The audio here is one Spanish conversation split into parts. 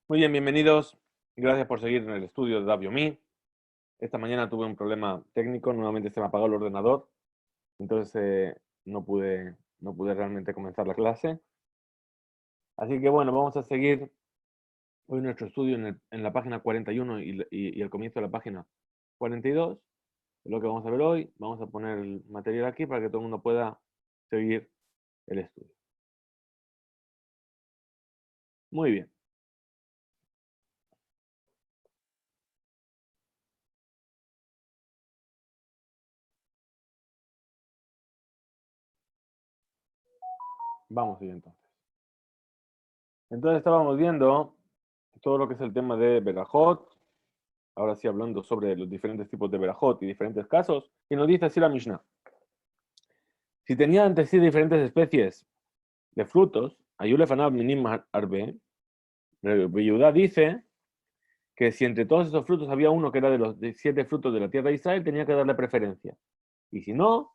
Muy bien, bienvenidos. Gracias por seguir en el estudio de DavYomi. Esta mañana tuve un problema técnico, nuevamente se me apagó el ordenador, entonces no pude realmente comenzar la clase. Así que bueno, vamos a seguir hoy nuestro estudio en la página 41 y el comienzo de la página 42. Es lo que vamos a ver hoy. Vamos a poner el material aquí para que todo el mundo pueda seguir el estudio. Muy bien. Vamos a ir entonces. Entonces estábamos viendo todo lo que es el tema de Berajot. Ahora sí, hablando sobre los diferentes tipos de Berajot y diferentes casos, y nos dice así la Mishnah. Si tenía ante sí diferentes especies de frutos, Ayulefanab Minim Arbe, Yudá dice que si entre todos esos frutos había uno que era de los 7 frutos de la tierra de Israel, tenía que darle preferencia. Y si no,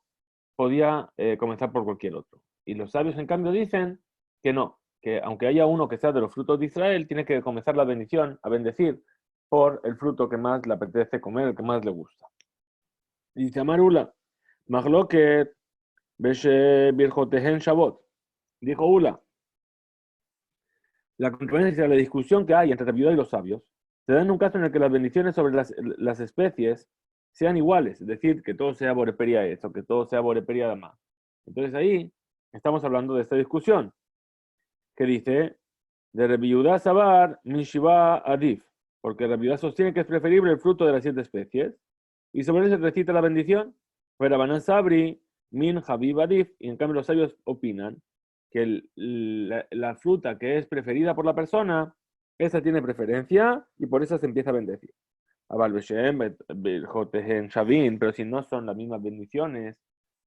podía comenzar por cualquier otro. Y los sabios, en cambio, dicen que no, que aunque haya uno que sea de los frutos de Israel, tiene que comenzar la bendición, a bendecir, por el fruto que más le apetece comer, el que más le gusta. Dice Amarula, Mahloket, Beshe Birjotehen Shabot. Dijo Ula, la controversia, la discusión que hay entre la viuda y los sabios, se da en un caso en el que las bendiciones sobre las especies sean iguales, es decir, que todo sea Boreperia o que todo sea Boreperia Dama. Entonces ahí estamos hablando de esta discusión, que dice, de Rebiudá Sabar, Mishiva Adif, porque Rebiudá sostiene que es preferible el fruto de las 7 especies, y sobre eso se recita la bendición, pero Banan Sabri, Min Habib Adif, y en cambio los sabios opinan que la fruta que es preferida por la persona, esa tiene preferencia y por eso se empieza a bendecir. Pero si no son las mismas bendiciones,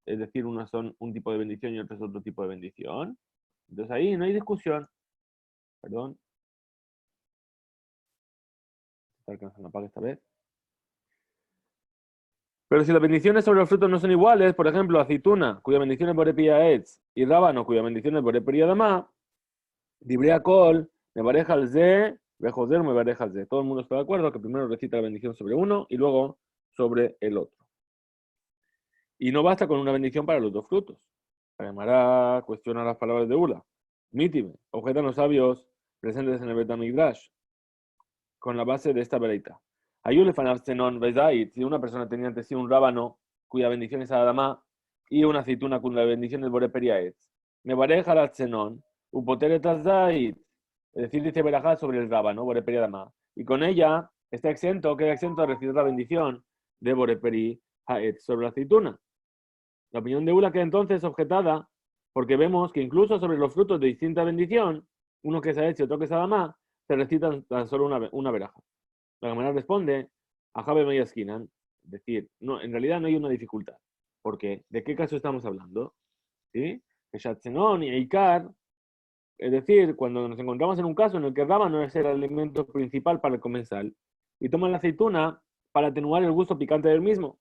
es decir, unas son un tipo de bendición y otras otro tipo de bendición, entonces ahí no hay discusión. Perdón, para que no se me apague esta vez. Pero si las bendiciones sobre los frutos no son iguales, por ejemplo, aceituna, cuya bendición es Borepia Etz, y rábano, cuya bendición es Borepia Dama, Dibrea Kol, me pareja al Ze, Bejoser, me pareja al Ze. Todo el mundo está de acuerdo que primero recita la bendición sobre uno y luego sobre el otro. Y no basta con una bendición para los dos frutos. Además, cuestiona las palabras de Ula. Mítime, objetan los sabios presentes en el Betamigdash con la base de esta vereita. Si una persona tenía ante sí un rábano cuya bendición es Adamá y una aceituna cuya bendición es Boreperiaetz, me pareja la Tzenon, Upoteret Azait, es decir, dice Berajá sobre el rábano, Boreperi Adamá, y con ella está exento, queda exento de recibir la bendición de Boreperi Haetz sobre la aceituna. La opinión de Ula queda entonces objetada porque vemos que incluso sobre los frutos de distinta bendición, uno que es Haetz y otro que es Adamá, se recitan tan solo una veraja. La Gemara responde a Jabe Meyaskinan, es decir, no, en realidad no hay una dificultad. ¿Por qué? ¿De qué caso estamos hablando? ¿Sí? Que Shatzenon y Eikar, es decir, cuando nos encontramos en un caso en el que el rábano es el alimento principal para el comensal y toman la aceituna para atenuar el gusto picante del mismo.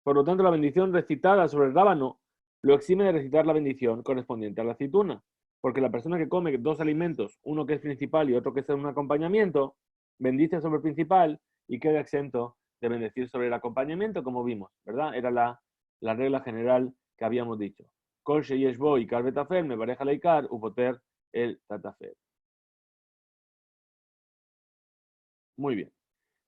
Por lo tanto, la bendición recitada sobre el rábano lo exime de recitar la bendición correspondiente a la aceituna, porque la persona que come dos alimentos, uno que es principal y otro que es un acompañamiento, bendice sobre el principal y queda exento de bendecir sobre el acompañamiento, como vimos, ¿verdad? Era la regla general que habíamos dicho. Kol sheyesh bo ikar betafer, me pareja la ikar, upoter el tatafer. Muy bien.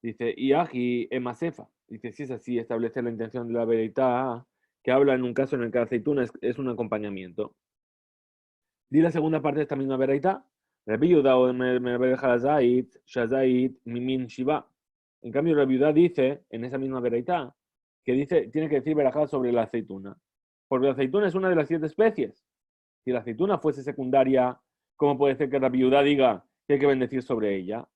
Dice, Iaji emasefa. Dice, si es así, establece la intención de la veredad, que habla en un caso en el que la aceituna es un acompañamiento. Di la segunda parte de esta misma veredad. Rabbi Yehuda mimin shiva. En cambio, Rabbi Yehuda dice, en esa misma veredad, que dice, tiene que decir verajá sobre la aceituna. Porque la aceituna es una de las 7 especies. Si la aceituna fuese secundaria, ¿cómo puede ser que Rabbi Yehuda diga que hay que bendecir sobre ella?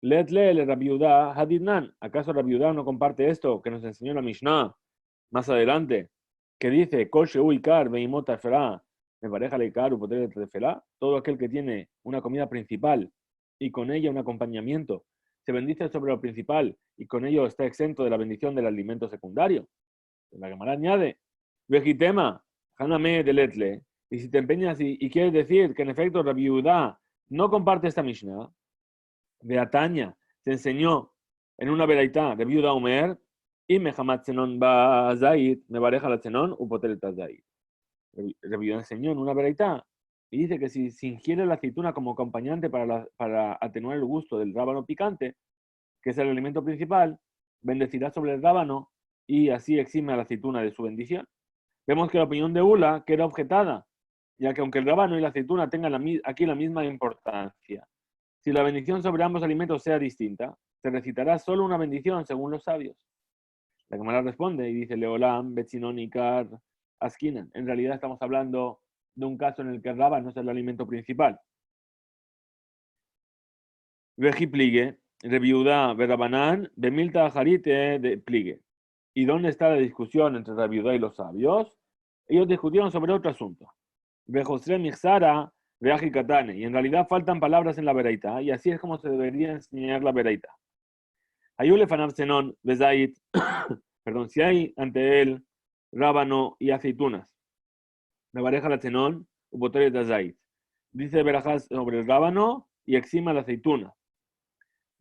Letle Rabbi Yehuda hadidnan. ¿Acaso Rabbi Yehuda no comparte esto que nos enseñó la Mishnah más adelante? Que dice, Kol sheu ikar veimot tefelá, me pareja le ikar upoter tefelá. Todo aquel que tiene una comida principal y con ella un acompañamiento, se bendice sobre lo principal y con ello está exento de la bendición del alimento secundario. La Gemara añade, vejitema, haname de letle. Y si te empeñas y quieres decir que en efecto Rabbi Yehuda no comparte esta Mishnah, Beataña se enseñó en una veraitá de viuda Omer, y Mehamat Zenon ba Zayid, me bareja la Zenon, upotel Zayid. Revió enseñó en una veraitá y dice que si se ingiere la aceituna como acompañante para atenuar el gusto del rábano picante, que es el alimento principal, bendecirá sobre el rábano y así exime a la aceituna de su bendición. Vemos que la opinión de Ula queda objetada, ya que aunque el rábano y la aceituna tengan aquí la misma importancia, si la bendición sobre ambos alimentos sea distinta, se recitará solo una bendición según los sabios. La Gemara responde y dice, Leolam, Betzinon, Ikar, Askinan. En realidad estamos hablando de un caso en el que el rábano es el alimento principal. Veji pligue, reviuda, Berabanán, Bemilta, Jarite, de pligue. ¿Y dónde está la discusión entre la viuda y los sabios? Ellos discutieron sobre otro asunto. Vejosre Mixara, Veaji Katane. Y en realidad faltan palabras en la veraita, y así es como se debería enseñar la veraita. Ayule Fanabsenon, Bezait, perdón, si hay ante él rábano y aceitunas, la pareja la zenón, ubotore de azait. Dice Berajás sobre el rábano y exima la aceituna.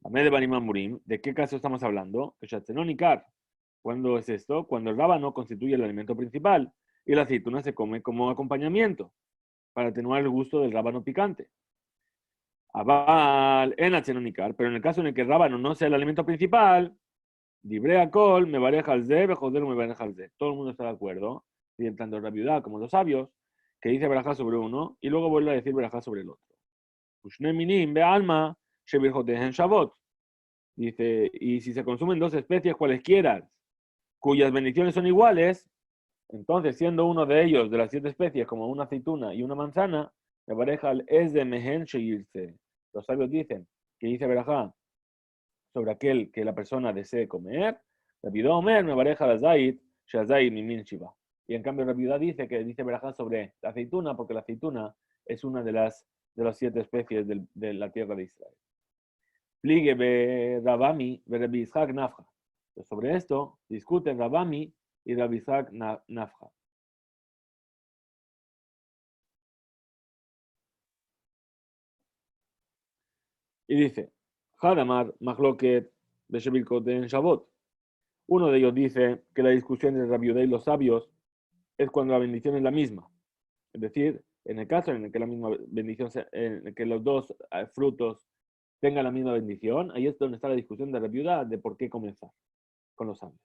Amé de Banimam Murim, ¿de qué caso estamos hablando? Zenón y Kar. ¿Cuándo es esto? Cuando el rábano constituye el alimento principal y la aceituna se come como acompañamiento para atenuar el gusto del rábano picante. Abal, en Atzenonikar, pero en el caso en el que el rábano no sea el alimento principal, Dibrea Kol, me bareja al ze, bejoder, me bareja al ze. Todo el mundo está de acuerdo, y tanto la viuda como los sabios, que dice verajá sobre uno y luego vuelve a decir verajá sobre el otro. Ushne minim be alma, shebirjotehen shabot. Dice, y si se consumen dos especies cualesquiera, cuyas bendiciones son iguales, entonces siendo uno de ellos de las 7 especies como una aceituna y una manzana, me bareja es de mehen sheyirse. Los sabios dicen que dice verajá sobre aquel que la persona desee comer, la viuda Omer me bareja la zait, shazait mimin shiva. Y en cambio la viuda dice que dice verajá sobre la aceituna, porque la aceituna es una de las 7 especies de la tierra de Israel. Pligue be Rabami, be Rabbi Ishak Nafja. Sobre esto discuten Rabami y Rabbi Ishak Nafja. Y dice, Hadamar, Mahloket, Beshebilkot en Shabbat. Uno de ellos dice que la discusión entre la viuda y los sabios es cuando la bendición es la misma. Es decir, en el caso en el que la misma bendición, en el que los dos frutos tengan la misma bendición, ahí es donde está la discusión de la viuda de por qué comenzar con los sabios.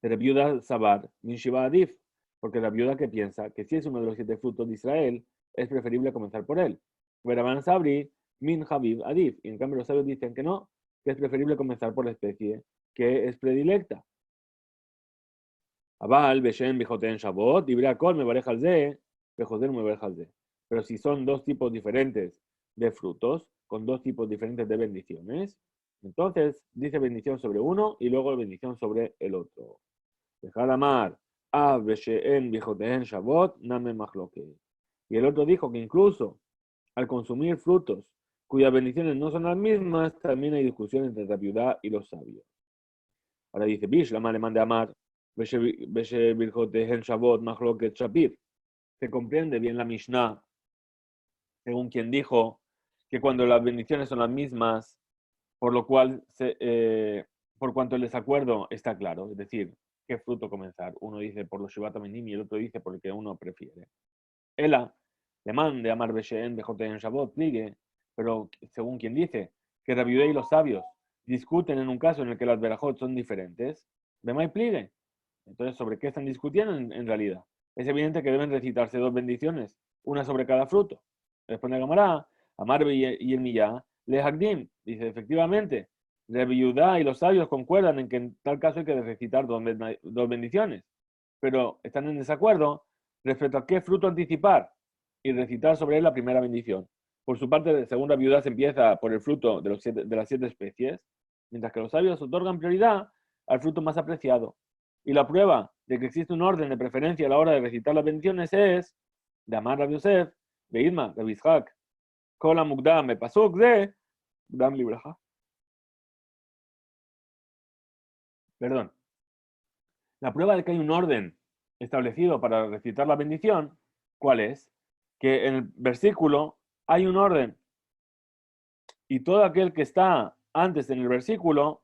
De la viuda Sabar, Min Shiva Adif, porque la viuda que piensa que si es uno de los 7 frutos de Israel, es preferible comenzar por él. Veraban Sabri, Min Habib Adif, y en cambio los sabios dicen que no, que es preferible comenzar por la especie que es predilecta. Abal, Beshem, Bejoten, Shabot, Dibrea Kol, me bareja al ze, Bejoten, me bareja al ze. Pero si son dos tipos diferentes de frutos, con dos tipos diferentes de bendiciones, entonces dice bendición sobre uno y luego bendición sobre el otro. Dejar amar, Ab, Beshem, Bejoten, Shabot, Name Mahloke. Y el otro dijo que incluso al consumir frutos cuyas bendiciones no son las mismas, también hay discusión entre la viuda y los sabios. Ahora dice, Bish, la alemán de Amar, se comprende bien la Mishnah, según quien dijo que cuando las bendiciones son las mismas, por lo cual, por cuanto el desacuerdo está claro, es decir, qué fruto comenzar. Uno dice por los Shivat Aminim y el otro dice por el que uno prefiere. Ela, le mande Amar Beshen, Bejoten Shabot, pligue, pero según quien dice que la viuda y los sabios discuten en un caso en el que las verajot son diferentes, Bemay pligue. Entonces, ¿sobre qué están discutiendo en realidad? Es evidente que deben recitarse 2 bendiciones, una sobre cada fruto. Responde Gamará, Amar y el Millá, le Hagdim. Dice, efectivamente, la viuda y los sabios concuerdan en que en tal caso hay que recitar 2 bendiciones, pero están en desacuerdo respecto a qué fruto anticipar y recitar sobre él la primera bendición. Por su parte, según la viuda se empieza por el fruto de las 7 especies, mientras que los sabios otorgan prioridad al fruto más apreciado. Y la prueba de que existe un orden de preferencia a la hora de recitar las bendiciones es de Amar Rabbi Yosef, de Idma, de Bishak, Kola Mugdam, Pasuk de Gdam Libraja. Perdón. La prueba de que hay un orden establecido para recitar la bendición, ¿cuál es? Que en el versículo hay un orden. Y todo aquel que está antes en el versículo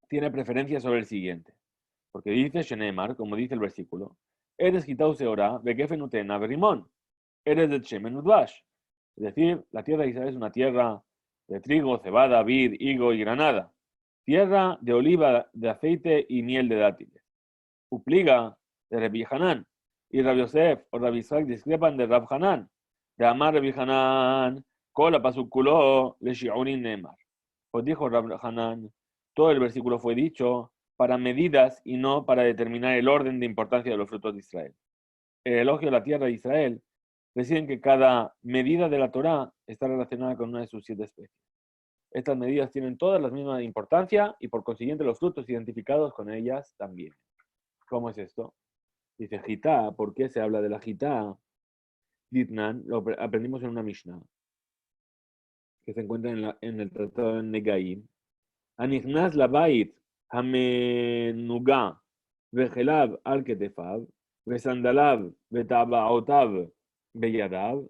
tiene preferencia sobre el siguiente. Porque dice Shenemar, como dice el versículo, eres Hitau Seorá, Bekefenutena Berimón, eres de Shemen Udvash. Es decir, la tierra de Israel es una tierra de trigo, cebada, vid, higo y granada. Tierra de oliva, de aceite y miel de dátiles. Upliga de Rabbi Hanan. Y Rabbi Yosef o Rabbi Isaac discrepan de Rab Hanan. De Amar Rabbi Hanan, Kola Pasukuló, Le Shiurin Nemar. Pues dijo Rab Hanan, todo el versículo fue dicho para medidas y no para determinar el orden de importancia de los frutos de Israel. El elogio de la tierra de Israel reside en que cada medida de la Torá está relacionada con una de sus 7 especies. Estas medidas tienen todas la misma importancia y por consiguiente los frutos identificados con ellas también. ¿Cómo es esto? Dice Gitá, ¿por qué se habla de la Gitá? Ditnan, lo aprendimos en una Mishnah, que se encuentra en el tratado de Negaim. Anichnas labait hamenuga vejelav al ketefav vesandalav vetabaotav beyadav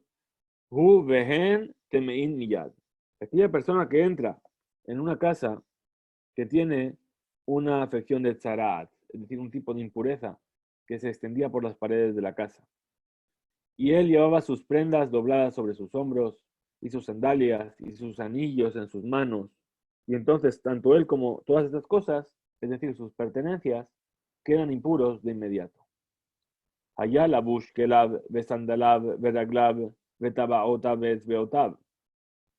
hu vehen temein miyad. Aquella persona que entra en una casa que tiene una afección de tzaraat, es decir, un tipo de impureza que se extendía por las paredes de la casa. Y él llevaba sus prendas dobladas sobre sus hombros, y sus sandalias, y sus anillos en sus manos. Y entonces, tanto él como todas estas cosas, es decir, sus pertenencias, quedan impuros de inmediato. Allá la bushkelab, besandalab, veraglav, betabaotab, beotab.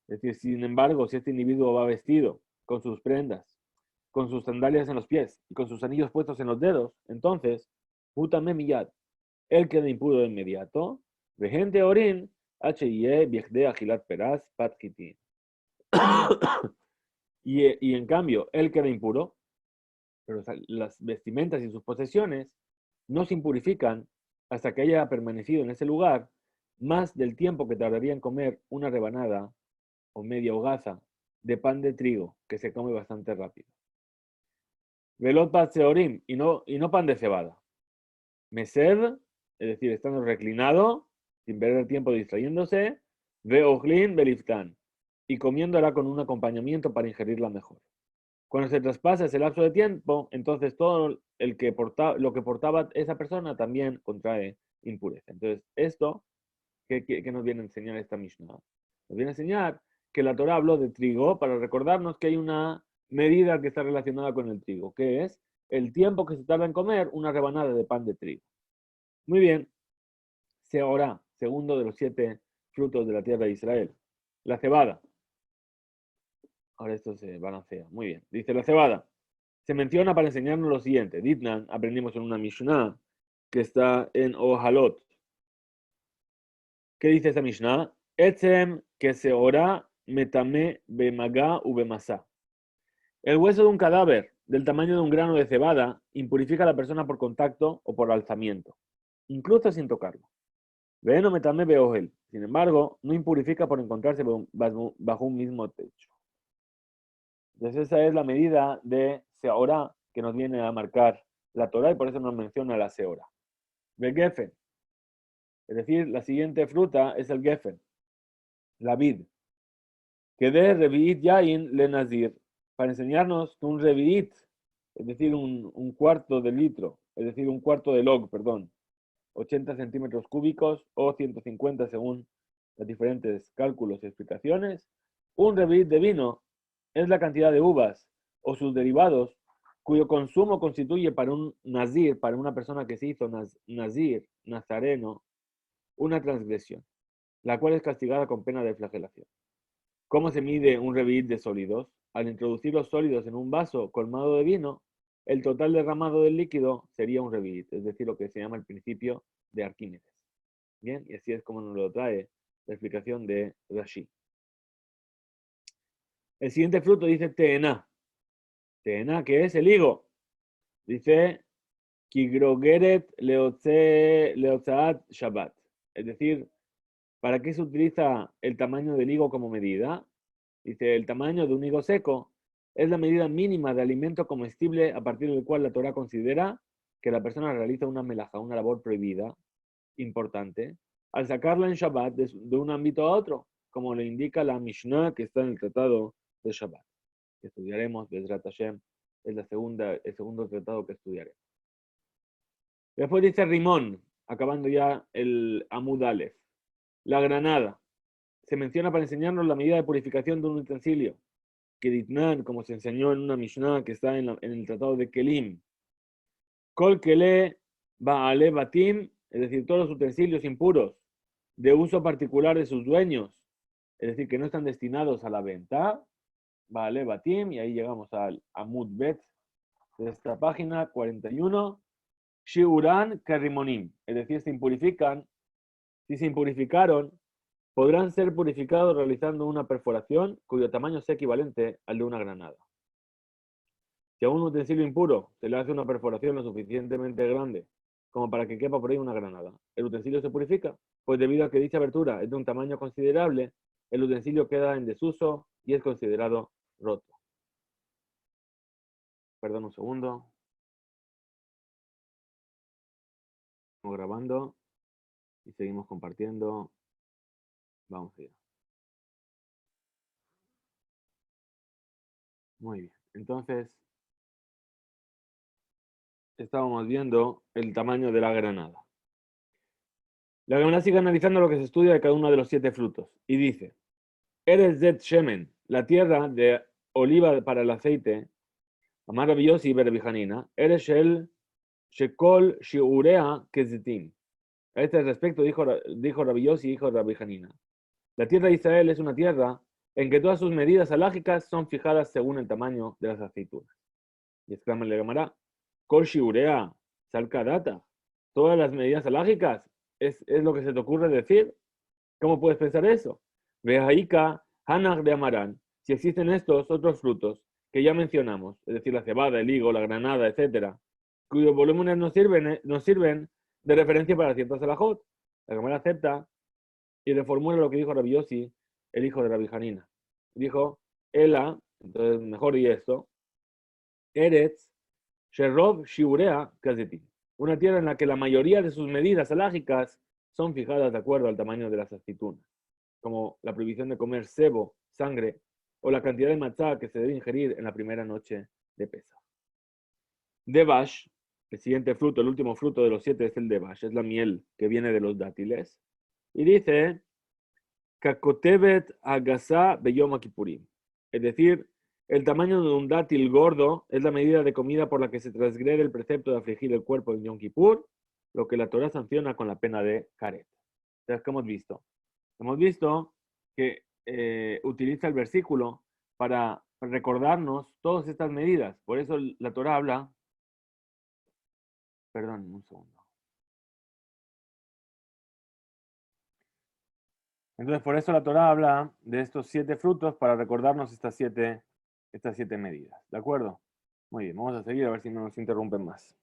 Es decir, sin embargo, si este individuo va vestido con sus prendas, con sus sandalias en los pies y con sus anillos puestos en los dedos, entonces, putame miyad, él queda impuro de inmediato. Vejente orin, H-I-E, viejde agilat peraz, patkitin. Y en cambio, él queda impuro, pero las vestimentas y sus posesiones no se impurifican hasta que haya permanecido en ese lugar más del tiempo que tardaría en comer una rebanada o media hogaza de pan de trigo, que se come bastante rápido. Velot pat seorim, y no pan de cebada. Mesed, es decir, estando reclinado, sin perder tiempo distrayéndose, veojlin beliftan, y comiéndola con un acompañamiento para ingerirla mejor. Cuando se traspasa ese lapso de tiempo, entonces todo lo que portaba esa persona también contrae impureza. Entonces, esto, ¿qué nos viene a enseñar esta Mishnah? Nos viene a enseñar que la Torah habló de trigo para recordarnos que hay una medida que está relacionada con el trigo, que es el tiempo que se tarda en comer una rebanada de pan de trigo. Muy bien, Seorá, segundo de los 7 frutos de la tierra de Israel. La cebada. Ahora esto se balancea. Muy bien. Dice la cebada. Se menciona para enseñarnos lo siguiente. Ditnan, aprendimos en una Mishnah que está en Ohalot. ¿Qué dice esa Mishnah? Etzem que seorá metame bemaga u bemasá. El hueso de un cadáver del tamaño de un grano de cebada impurifica a la persona por contacto o por alzamiento, incluso sin tocarlo. Veno metame beogel. Sin embargo, no impurifica por encontrarse bajo un mismo techo. Entonces esa es la medida de seorá que nos viene a marcar la Torah y por eso nos menciona la seorá. Geffen. Es decir, la siguiente fruta es el geffen, la vid. Que de reviit yain le nazir, para enseñarnos que un reviit, es decir, un cuarto de litro, es decir, un cuarto de log, perdón, 80 centímetros cúbicos o 150 según los diferentes cálculos y explicaciones, un reviit de vino es la cantidad de uvas o sus derivados cuyo consumo constituye para un nazir, para una persona que se hizo nazir, nazareno, una transgresión, la cual es castigada con pena de flagelación. ¿Cómo se mide un reviit de sólidos? Al introducir los sólidos en un vaso colmado de vino, el total derramado del líquido sería un reviit, es decir, lo que se llama el principio de Arquímedes. Bien, y así es como nos lo trae la explicación de Rashi. El siguiente fruto dice teena. Teena, que es el higo. Dice Kigrogeret leotzaat Shabbat. Es decir, ¿para qué se utiliza el tamaño del higo como medida? Dice, el tamaño de un higo seco es la medida mínima de alimento comestible a partir del cual la Torah considera que la persona realiza una melaja, una labor prohibida, importante, al sacarla en Shabbat de un ámbito a otro, como le indica la Mishnah que está en el tratado de Shabbat, que estudiaremos, Bezrat Hashem, es el segundo tratado que estudiaremos. Después dice Rimón, acabando ya el Amud Aleph, la granada. Se menciona para enseñarnos la medida de purificación de un utensilio, que Ditnan, como se enseñó en una Mishnah que está en el tratado de Kelim, Kol Kele Baale Batim, es decir, todos los utensilios impuros de uso particular de sus dueños, es decir, que no están destinados a la venta, Baale Batim, y ahí llegamos al Amud Bet de esta página 41, Shiuran Kerimonim, es decir, si se impurificaron, podrán ser purificados realizando una perforación cuyo tamaño sea equivalente al de una granada. Si a un utensilio impuro se le hace una perforación lo suficientemente grande como para que quepa por ahí una granada, ¿el utensilio se purifica? Pues debido a que dicha abertura es de un tamaño considerable, el utensilio queda en desuso y es considerado roto. Perdón un segundo. Estamos grabando y seguimos compartiendo. Vamos allá. Muy bien. Entonces, estábamos viendo el tamaño de la granada. La Gemara sigue analizando lo que se estudia de cada uno de los 7 frutos. Y dice, Eres Zet Shemen, la tierra de oliva para el aceite, Amar Rabbi Yossi Rabbi Hanina, Eres el Shekol Shiurea Kezitim. A este respecto dijo Rabbi Yossi, hijo de Rabbi Hanina. La tierra de Israel es una tierra en que todas sus medidas alágicas son fijadas según el tamaño de las aceitunas. Y exclama el Gemara, Kol Shiurea Salkadata. Todas las medidas alágicas es lo que se te ocurre decir. ¿Cómo puedes pensar eso? Vejaika Hanach de Amarán. Si existen estos otros frutos que ya mencionamos, es decir, la cebada, el higo, la granada, etcétera, cuyos volúmenes nos sirven de referencia para ciertas alajot. La Gemara acepta y reformula lo que dijo Rabbi Yossi, el hijo de Rabbi Hanina. Dijo, Ela, entonces mejor y esto, Eretz, Sherov Shiurea Kazetim. Una tierra en la que la mayoría de sus medidas alágicas son fijadas de acuerdo al tamaño de las aceitunas, como la prohibición de comer sebo, sangre, o la cantidad de matzá que se debe ingerir en la primera noche de Pesach. Devash, el siguiente fruto, el último fruto de los 7 es el Devash, es la miel que viene de los dátiles. Y dice, Kakotevet Agasa Beyom Kippurim. Es decir, el tamaño de un dátil gordo es la medida de comida por la que se transgrede el precepto de afligir el cuerpo en Yom Kippur, lo que la Torah sanciona con la pena de Karet. Entonces, ¿qué hemos visto? Hemos visto que utiliza el versículo para recordarnos todas estas medidas. Por eso la Torah habla. Perdón, un segundo. Entonces, por eso la Torah habla de estos 7 frutos para recordarnos estas siete medidas. ¿De acuerdo? Muy bien, vamos a seguir a ver si no nos interrumpen más.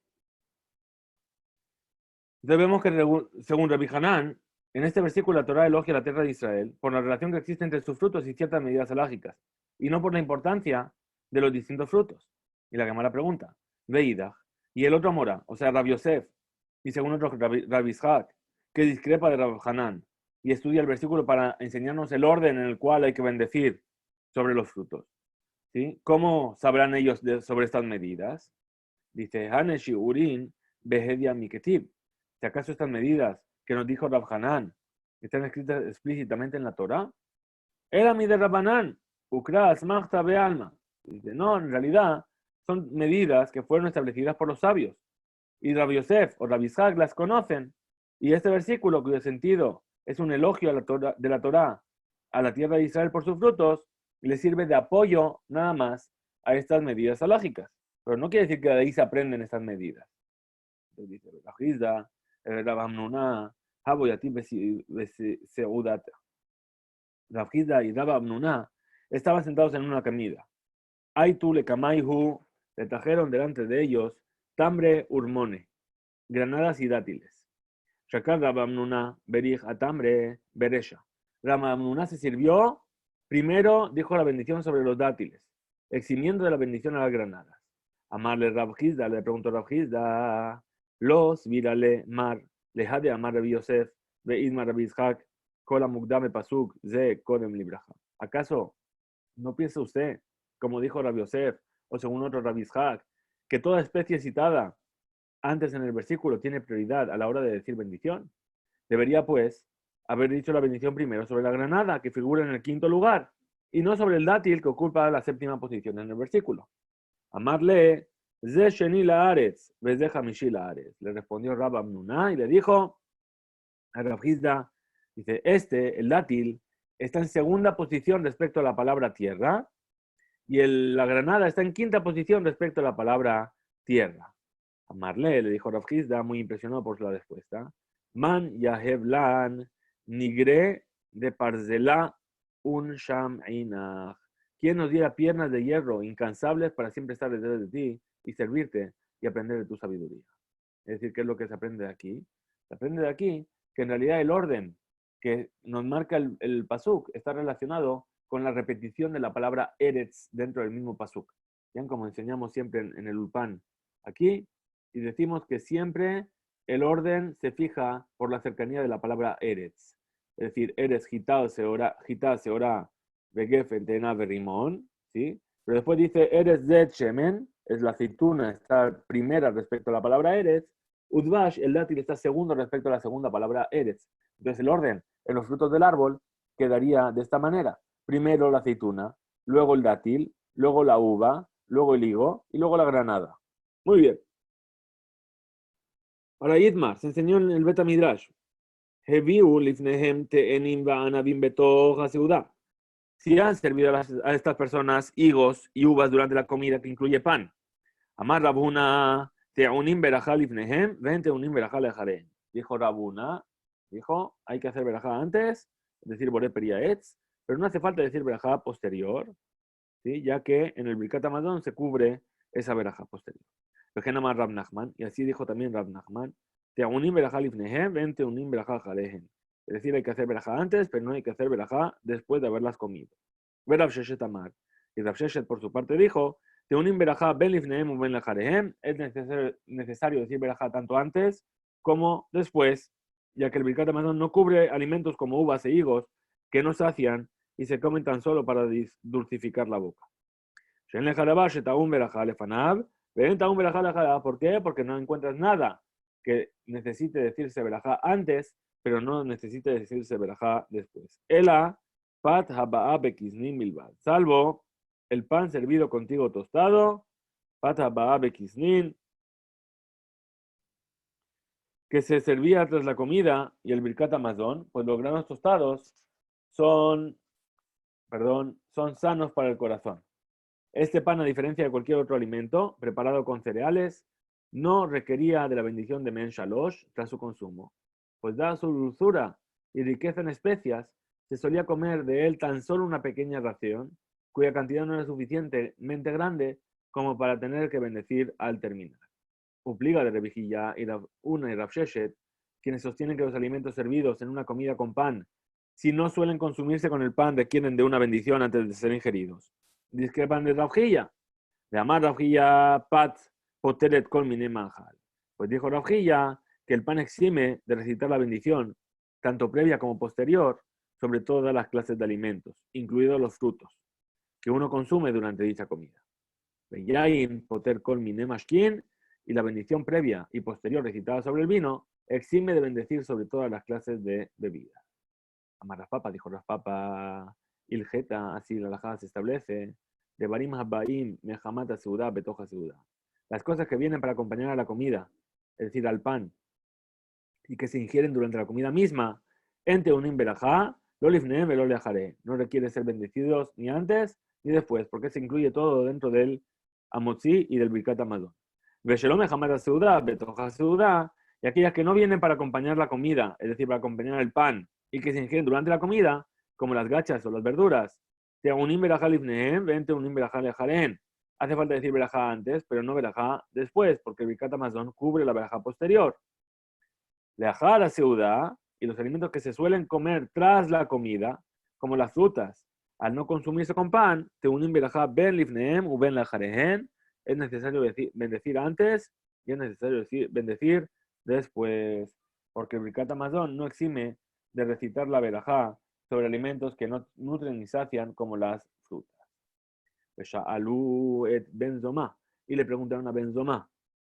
Entonces vemos que según Rabbi Hanan, en este versículo la Torah elogia la tierra de Israel por la relación que existe entre sus frutos y ciertas medidas alágicas, y no por la importancia de los distintos frutos. Y la Gemara pregunta, Veidach, y el otro Mora, o sea, Rabbi Yosef, y según otro Rabbi Ishaq, que discrepa de Rabbi Hanan, y estudia el versículo para enseñarnos el orden en el cual hay que bendecir sobre los frutos. ¿Sí? ¿Cómo sabrán ellos sobre estas medidas? Dice, Haneshi Urin Behedia Miketib. Si acaso estas medidas que nos dijo Rab Hanan están escritas explícitamente en la Torah, era mi de Rabbanan, Ukra Asmachta Bealma. Dice, no, en realidad son medidas que fueron establecidas por los sabios. Y Rabbi Yosef o Rabbi Ishaq las conocen. Y este versículo, cuyo sentido es un elogio de la Torah a la tierra de Israel por sus frutos, le sirve de apoyo nada más a estas medidas alágicas. Pero no quiere decir que de ahí se aprenden estas medidas. Entonces dice, Rav Amnuna, Haboyati Seudata. Rav Hizda y Rav Amnuna estaban sentados en una comida. Aitu le Kamaihu, le trajeron delante de ellos tambre urmone, granadas y dátiles. Shakar Rav Amnuna, Berich atambre beresha. Rav Amnuna se sirvió, primero dijo la bendición sobre los dátiles, eximiendo de la bendición a las granadas. Amarle Rav Hizda, le preguntó Rav Hizda, los virale mar, leja de amar Rabbi Yosef, ve Isma Rabbi Ishaq, Kola Mukdame Pasuk, Ze Kodem Libraja. ¿Acaso no piensa usted, como dijo Rabbi Yosef, o según otro Rabbi Ishaq, que toda especie citada antes en el versículo tiene prioridad a la hora de decir bendición? Debería, pues, haber dicho la bendición primero sobre la granada, que figura en el quinto lugar, y no sobre el dátil, que ocupa la séptima posición en el versículo. Amarle, Ze Sheni Laaretz, Ze Hamishi Laaretz. Le respondió Rabba Amnuna y le dijo a Rav Hizda, dice, el dátil, está en segunda posición respecto a la palabra tierra, y la granada está en quinta posición respecto a la palabra tierra. Amarle, le dijo Rav Hizda, muy impresionado por la respuesta. Man Yahevlan Nigre de Parzela un Sham Einach. ¿Quién nos diera piernas de hierro incansables para siempre estar detrás de ti y servirte y aprender de tu sabiduría? Es decir, ¿qué es lo que se aprende de aquí? Se aprende de aquí que en realidad el orden que nos marca el pasuk está relacionado con la repetición de la palabra Eretz dentro del mismo pasuk. ¿Bien? Como enseñamos siempre en el Ulpan aquí, y decimos que siempre el orden se fija por la cercanía de la palabra Eretz. Es decir, Eretz Gitá Seorá Begefen Tena Berrimón, ¿sí? Pero después dice Eretz Zet Shemen, es la aceituna, está primera respecto a la palabra Eretz. Udvash, el dátil, está segundo respecto a la segunda palabra Eretz. Entonces el orden en los frutos del árbol quedaría de esta manera. Primero la aceituna, luego el dátil, luego la uva, luego el higo y luego la granada. Muy bien. Ahora Yitmar se enseñó en el Beta Midrash. Heviu lifnehem te'enim ba'anavim betoch ha'seudah. Si han servido a estas personas higos y uvas durante la comida que incluye pan. Amar Rabuna te'unim berajá lifnehem ven te'unim berajá lejarem. Dijo Rabuna, hay que hacer berajá antes, es decir, boré periaetz, pero no hace falta decir berajá posterior, ¿sí? Ya que en el Birkat Hamazon se cubre esa berajá posterior. Amar Rab Nachman, y así dijo también Rab Nachman, te'unim berajá lifnehem ven te'unim berajá lejarem. Es decir, hay que hacer berajá antes, pero no hay que hacer berajá después de haberlas comido. Rav Sheshet Amar. Y Rav Sheshet, por su parte, dijo, Teunim berajá ben lifnehem u ben lejarehem. Es necesario decir berajá tanto antes como después, ya que el Birkat Hamazon no cubre alimentos como uvas e higos que no sacian y se comen tan solo para dulcificar la boca. Shen lejarabá shetaum berajá lefanav, ben taum berajá lejarabá. ¿Por qué? Porque no encuentras nada que necesite decirse berajá antes, pero no necesite decirse berajá después. Ela pat haba'a bekiznin milbad. Salvo el pan servido contigo tostado, pat haba'a bekiznin, que se servía tras la comida, y el birkat hamazon, pues los granos tostados son sanos para el corazón. Este pan, a diferencia de cualquier otro alimento preparado con cereales, no requería de la bendición de Men Shalosh tras su consumo, pues dada su dulzura y riqueza en especias, se solía comer de él tan solo una pequeña ración, cuya cantidad no era suficientemente grande como para tener que bendecir al terminar. Obliga de Revijilla y Una y Rav Sheshet, quienes sostienen que los alimentos servidos en una comida con pan, si no suelen consumirse con el pan, requieren de una bendición antes de ser ingeridos. Discrepan de Ravjilla. De Amar Ravjilla Pat Poteret Kol Mine Manjal. Pues dijo Ravjilla que el pan exime de recitar la bendición, tanto previa como posterior, sobre todas las clases de alimentos, incluidos los frutos, que uno consume durante dicha comida. Beyain Poter Kol Mine Mashkin, y la bendición previa y posterior recitada sobre el vino, exime de bendecir sobre todas las clases de bebidas. Amar Raspapa, dijo Raspapa, Ilgeta, así la halajá se establece, de Barim Habaim, Mehamata Seudá, Betoja Seudá. Las cosas que vienen para acompañar a la comida, es decir, al pan, y que se ingieren durante la comida misma, ente unim berajá, lo lifneem lo lejaré. No requiere ser bendecidos ni antes ni después, porque se incluye todo dentro del amotzi y del birkat hamazon. Veshelom Mehamata Seudá, Betoja Seudá, y aquellas que no vienen para acompañar la comida, es decir, para acompañar el pan, y que se ingieren durante la comida, como las gachas o las verduras. Hace falta decir verajá antes, pero no verajá después, porque el birkat hamazon cubre la verajá posterior. Leajá la seudá, y los alimentos que se suelen comer tras la comida, como las frutas, al no consumirse con pan, teunim verajá ben lifneem u ben lejarehen, es necesario bendecir antes y es necesario bendecir después, porque el birkat hamazon no exime de recitar la verajá sobre alimentos que no nutren ni sacian como las frutas. Sha'alú et benzomá. Y le preguntaron a Benzomá,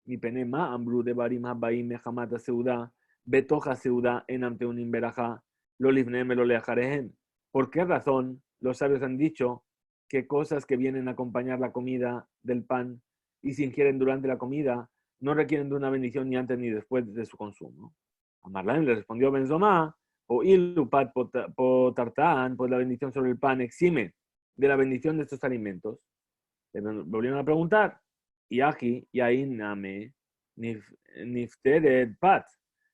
mi penema ambru de barim habaim mehamata seuda, betoja seuda enam teunim berajá, lo livnem lo leajarehem. ¿Por qué razón los sabios han dicho que cosas que vienen a acompañar la comida del pan y se ingieren durante la comida no requieren de una bendición ni antes ni después de su consumo? A Marlán le respondió Benzomá, o ilupat potartán, pues la bendición sobre el pan exime de la bendición de estos alimentos. Le volvieron a preguntar, y aquí, y ahí name, niftered pat.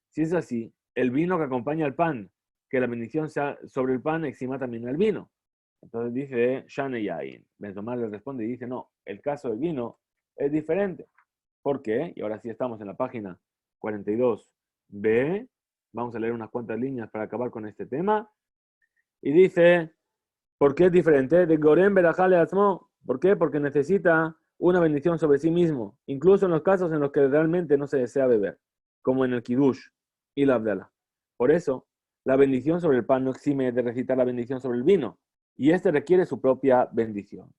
Si es así, el vino que acompaña al pan, que la bendición sea sobre el pan, exima también el vino. Entonces dice, Shane Yain. Benzomá le responde y dice, no, el caso del vino es diferente. ¿Por qué? Y ahora sí estamos en la página 42b. Vamos a leer unas cuantas líneas para acabar con este tema. Y dice, ¿por qué es diferente? De Gorem Berajale Atzmo. ¿Por qué? Porque necesita una bendición sobre sí mismo, incluso en los casos en los que realmente no se desea beber, como en el Kiddush y la Abdala. Por eso, la bendición sobre el pan no exime de recitar la bendición sobre el vino, y este requiere su propia bendición.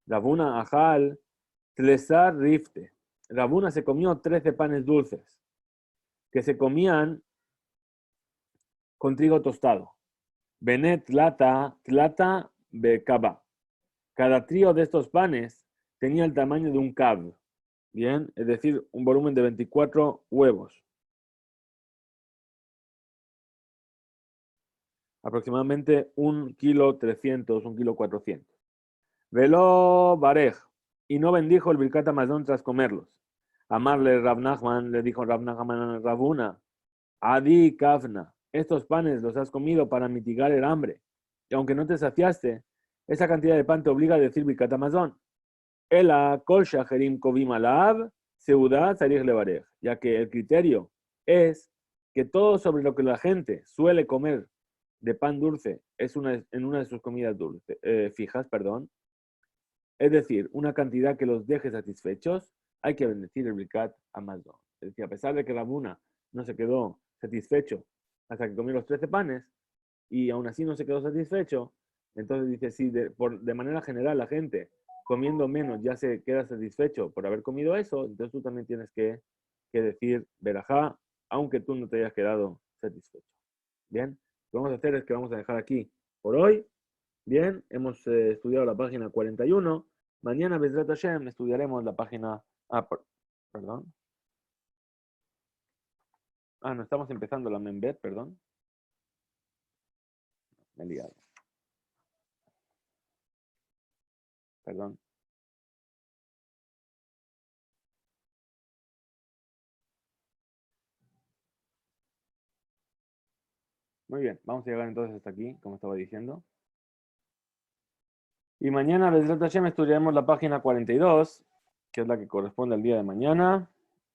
Rabuna Ajal Tlesar Rifte. Rabuna se comió 13 panes dulces, que se comían con trigo tostado. Benet tlata bekaba. Cada trío de estos panes tenía el tamaño de un cab, bien, es decir, un volumen de 24 huevos. Aproximadamente 1,300 kg, 1,400 kg. Velo barej, y no bendijo el Birkat Hamazon tras comerlos. Amarle Rav Nachman, le dijo Rav Nachman a Rabuna, Adi Kafna, estos panes los has comido para mitigar el hambre, y aunque no te saciaste, esa cantidad de pan te obliga a decir Birkat Hamazon. Ela kol shacherim kovim alav, seudat sarich levarej, ya que el criterio es que todo sobre lo que la gente suele comer de pan dulce es en una de sus comidas fijas, es decir, una cantidad que los deje satisfechos, hay que bendecir el Birkat Hamazon. Es decir, a pesar de que Rabuna no se quedó satisfecho hasta que comió los 13 panes, y aún así no se quedó satisfecho, entonces dice, si de manera general la gente comiendo menos ya se queda satisfecho por haber comido eso, entonces tú también tienes que decir verajá, aunque tú no te hayas quedado satisfecho. Bien, lo que vamos a hacer es que vamos a dejar aquí por hoy. Bien, hemos estudiado la página 41. Mañana, Bezrat Hashem, estudiaremos la página... perdón. No estamos empezando la Membet, perdón. Me he liado. Perdón. Muy bien, vamos a llegar entonces hasta aquí, como estaba diciendo. Y mañana, Bezrat Hashem, estudiaremos la página 42, que es la que corresponde al día de mañana.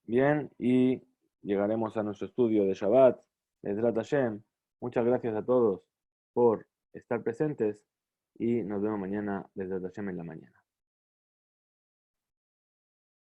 Bien, y llegaremos a nuestro estudio de Shabbat, Bezrat Hashem. Muchas gracias a todos por estar presentes y nos vemos mañana, Bezrat Hashem, en la mañana.